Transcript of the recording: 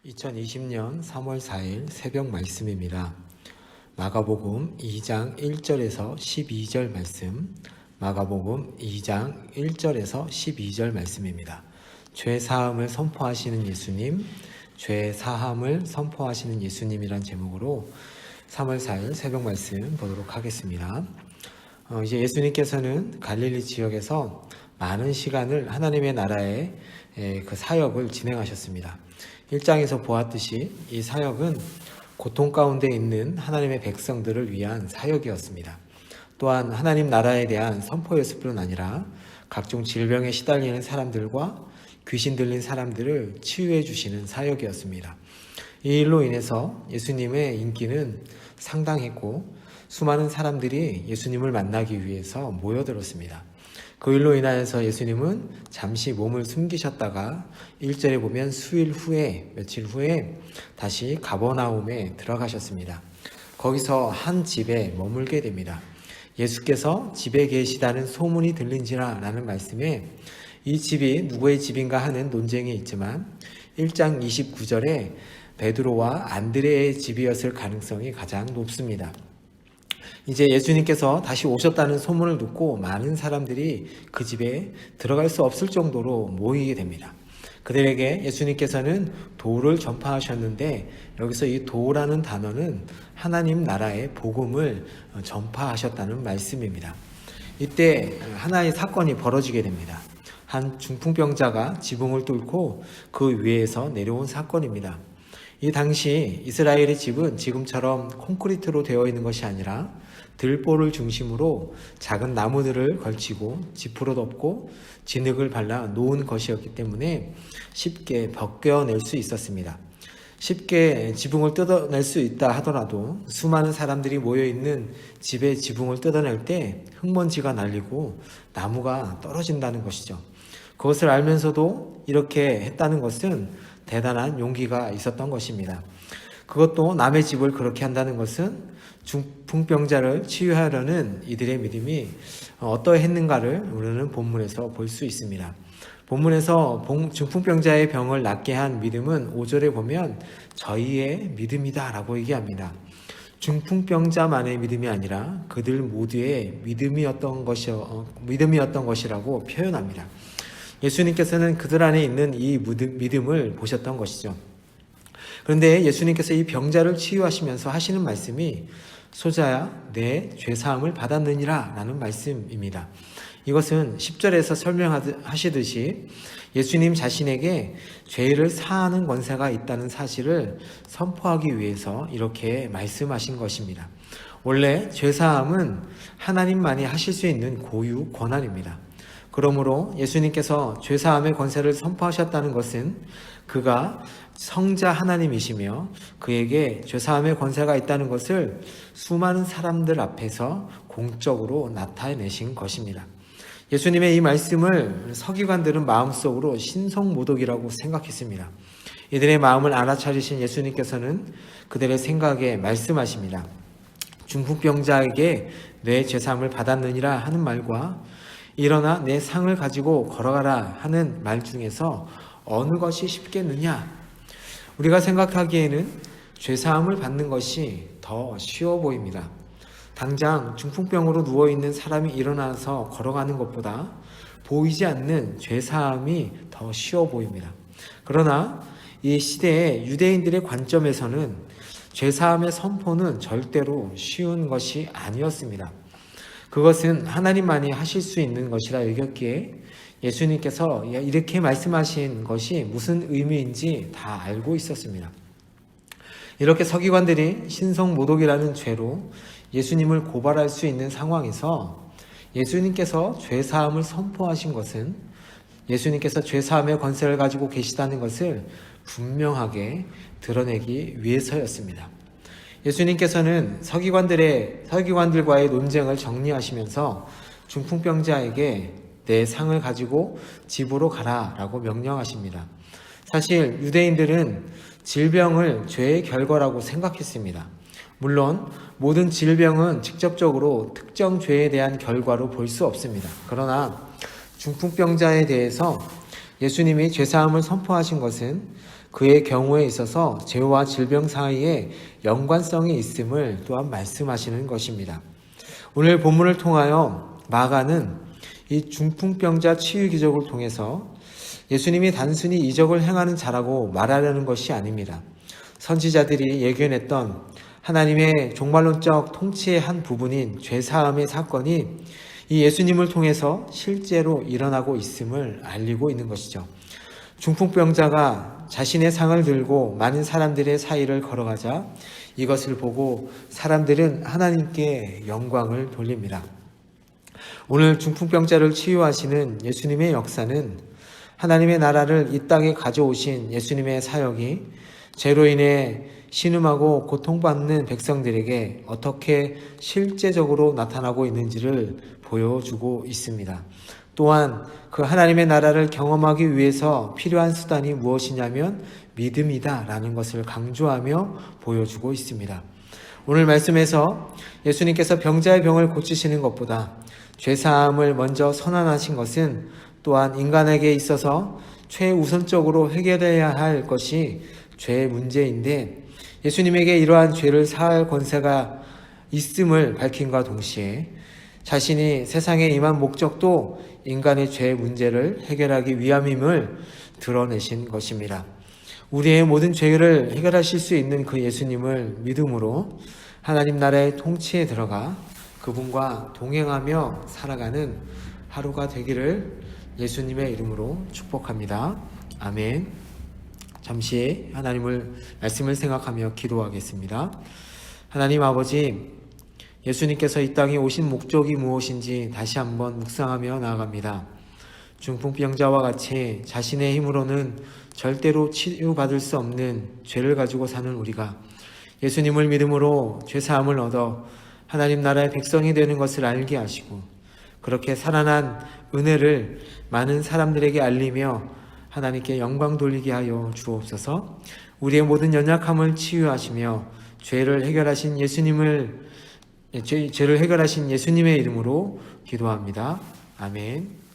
2020년 3월 4일 새벽 말씀입니다. 마가복음 2장 1절에서 12절 말씀, 마가복음 2장 1절에서 12절 말씀입니다. 죄 사함을 선포하시는 예수님, 죄 사함을 선포하시는 예수님이란 제목으로 3월 4일 새벽 말씀 보도록 하겠습니다. 이제 예수님께서는 갈릴리 지역에서 많은 시간을 하나님의 나라의 그 사역을 진행하셨습니다. 1장에서 보았듯이 이 사역은 고통 가운데 있는 하나님의 백성들을 위한 사역이었습니다. 또한 하나님 나라에 대한 선포였을 뿐 아니라 각종 질병에 시달리는 사람들과 귀신 들린 사람들을 치유해 주시는 사역이었습니다. 이 일로 인해서 예수님의 인기는 상당했고 수많은 사람들이 예수님을 만나기 위해서 모여들었습니다. 그 일로 인하여서 예수님은 잠시 몸을 숨기셨다가 1절에 보면 수일 후에, 며칠 후에 다시 가버나움에 들어가셨습니다. 거기서 한 집에 머물게 됩니다. 예수께서 집에 계시다는 소문이 들린지라 라는 말씀에 이 집이 누구의 집인가 하는 논쟁이 있지만 1장 29절에 베드로와 안드레의 집이었을 가능성이 가장 높습니다. 이제 예수님께서 다시 오셨다는 소문을 듣고 많은 사람들이 그 집에 들어갈 수 없을 정도로 모이게 됩니다. 그들에게 예수님께서는 도를 전파하셨는데 여기서 이 도라는 단어는 하나님 나라의 복음을 전파하셨다는 말씀입니다. 이때 하나의 사건이 벌어지게 됩니다. 한 중풍병자가 지붕을 뚫고 그 위에서 내려온 사건입니다. 이 당시 이스라엘의 집은 지금처럼 콘크리트로 되어 있는 것이 아니라 들보를 중심으로 작은 나무들을 걸치고 지프로 덮고 진흙을 발라 놓은 것이었기 때문에 쉽게 벗겨낼 수 있었습니다. 쉽게 지붕을 뜯어낼 수 있다 하더라도 수많은 사람들이 모여있는 집의 지붕을 뜯어낼 때 흙먼지가 날리고 나무가 떨어진다는 것이죠. 그것을 알면서도 이렇게 했다는 것은 대단한 용기가 있었던 것입니다. 그것도 남의 집을 그렇게 한다는 것은 중풍병자를 치유하려는 이들의 믿음이 어떠했는가를 우리는 본문에서 볼 수 있습니다. 본문에서 중풍병자의 병을 낫게 한 믿음은 5절에 보면 저희의 믿음이다 라고 얘기합니다. 중풍병자만의 믿음이 아니라 그들 모두의 믿음이었던 것이라고 표현합니다. 예수님께서는 그들 안에 있는 이 믿음을 보셨던 것이죠. 그런데 예수님께서 이 병자를 치유하시면서 하시는 말씀이 소자야 내 죄사함을 받았느니라 라는 말씀입니다. 이것은 10절에서 설명하시듯이 예수님 자신에게 죄를 사하는 권세가 있다는 사실을 선포하기 위해서 이렇게 말씀하신 것입니다. 원래 죄사함은 하나님만이 하실 수 있는 고유 권한입니다. 그러므로 예수님께서 죄사함의 권세를 선포하셨다는 것은 그가 성자 하나님이시며 그에게 죄사함의 권세가 있다는 것을 수많은 사람들 앞에서 공적으로 나타내신 것입니다. 예수님의 이 말씀을 서기관들은 마음속으로 신성모독이라고 생각했습니다. 이들의 마음을 알아차리신 예수님께서는 그들의 생각에 말씀하십니다. 중풍병자에게 내 죄사함을 받았느니라 하는 말과 일어나 내 상을 가지고 걸어가라 하는 말 중에서 어느 것이 쉽겠느냐? 우리가 생각하기에는 죄사함을 받는 것이 더 쉬워 보입니다. 당장 중풍병으로 누워있는 사람이 일어나서 걸어가는 것보다 보이지 않는 죄사함이 더 쉬워 보입니다. 그러나 이 시대의 유대인들의 관점에서는 죄사함의 선포는 절대로 쉬운 것이 아니었습니다. 그것은 하나님만이 하실 수 있는 것이라 여겼기에 예수님께서 이렇게 말씀하신 것이 무슨 의미인지 다 알고 있었습니다. 이렇게 서기관들이 신성모독이라는 죄로 예수님을 고발할 수 있는 상황에서 예수님께서 죄사함을 선포하신 것은 예수님께서 죄사함의 권세를 가지고 계시다는 것을 분명하게 드러내기 위해서였습니다. 예수님께서는 서기관들과의 논쟁을 정리하시면서 중풍병자에게 내 상을 가지고 집으로 가라라고 명령하십니다. 사실 유대인들은 질병을 죄의 결과라고 생각했습니다. 물론 모든 질병은 직접적으로 특정 죄에 대한 결과로 볼 수 없습니다. 그러나 중풍병자에 대해서 예수님이 죄사함을 선포하신 것은 그의 경우에 있어서 죄와 질병 사이에 연관성이 있음을 또한 말씀하시는 것입니다. 오늘 본문을 통하여 마가는 이 중풍병자 치유 기적을 통해서 예수님이 단순히 이적을 행하는 자라고 말하려는 것이 아닙니다. 선지자들이 예견했던 하나님의 종말론적 통치의 한 부분인 죄사함의 사건이 이 예수님을 통해서 실제로 일어나고 있음을 알리고 있는 것이죠. 중풍병자가 자신의 상을 들고 많은 사람들의 사이를 걸어가자 이것을 보고 사람들은 하나님께 영광을 돌립니다. 오늘 중풍병자를 치유하시는 예수님의 역사는 하나님의 나라를 이 땅에 가져오신 예수님의 사역이 죄로 인해 신음하고 고통받는 백성들에게 어떻게 실제적으로 나타나고 있는지를 보여주고 있습니다. 또한 그 하나님의 나라를 경험하기 위해서 필요한 수단이 무엇이냐면 믿음이다라는 것을 강조하며 보여주고 있습니다. 오늘 말씀에서 예수님께서 병자의 병을 고치시는 것보다 죄사함을 먼저 선언하신 것은 또한 인간에게 있어서 최우선적으로 해결해야 할 것이 죄의 문제인데 예수님에게 이러한 죄를 사할 권세가 있음을 밝힌과 동시에 자신이 세상에 임한 목적도 인간의 죄 문제를 해결하기 위함임을 드러내신 것입니다. 우리의 모든 죄를 해결하실 수 있는 그 예수님을 믿음으로 하나님 나라의 통치에 들어가 그분과 동행하며 살아가는 하루가 되기를 예수님의 이름으로 축복합니다. 아멘. 잠시 하나님을 말씀을 생각하며 기도하겠습니다. 하나님 아버지, 예수님께서 이 땅에 오신 목적이 무엇인지 다시 한번 묵상하며 나아갑니다. 중풍병자와 같이 자신의 힘으로는 절대로 치유받을 수 없는 죄를 가지고 사는 우리가 예수님을 믿음으로 죄사함을 얻어 하나님 나라의 백성이 되는 것을 알게 하시고 그렇게 살아난 은혜를 많은 사람들에게 알리며 하나님께 영광 돌리게 하여 주옵소서. 우리의 모든 연약함을 치유하시며 죄를 해결하신 예수님의 이름으로 기도합니다. 아멘.